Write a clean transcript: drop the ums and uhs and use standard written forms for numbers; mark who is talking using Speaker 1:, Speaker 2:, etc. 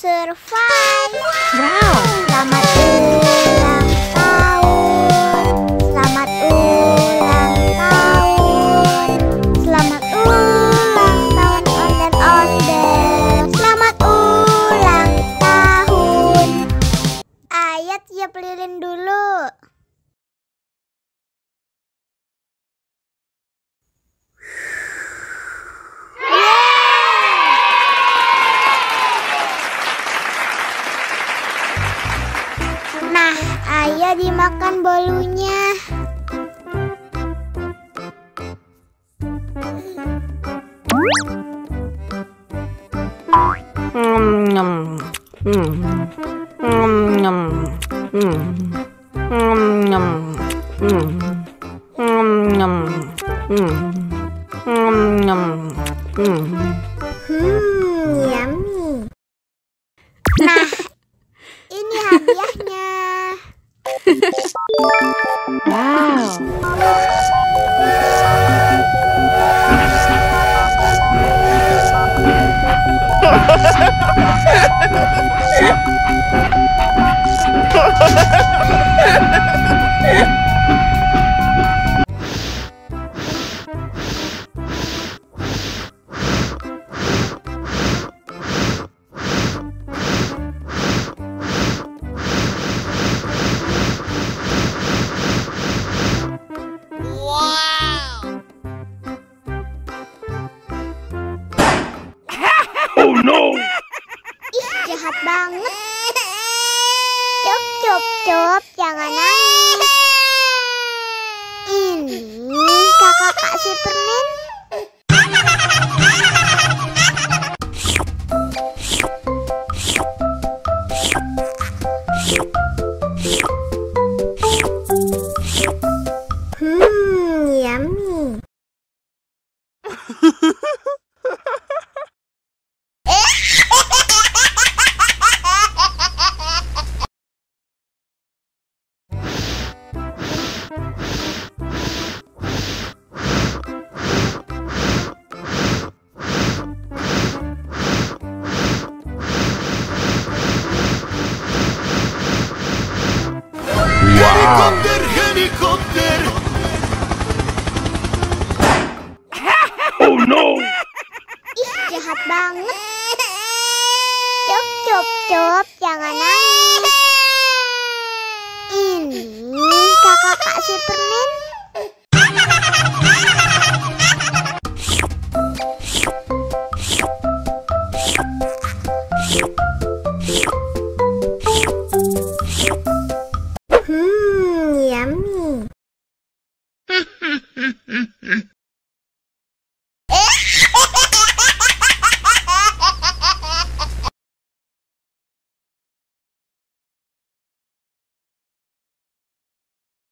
Speaker 1: survive.
Speaker 2: Wow.
Speaker 1: Selamat ulang tahun. Selamat ulang tahun. Selamat ulang tahun ondel-ondel. Selamat ulang tahun. Ayo tiup lilin dulu. Nah, ayo dimakan bolunya. Yummy. Nah, ini hadiahnya.
Speaker 2: Wow.
Speaker 3: Oh no!
Speaker 1: Ih, jahat banget. Cup, cup, cup, jangan nangis. Ini kakak Kak Superman. Yummy.
Speaker 3: Helikopter, helikopter! Oh no!
Speaker 1: Ih, jahat banget. Cup, cup, cup, jangan nangis. Ini kakak Kak Superman. Yummy.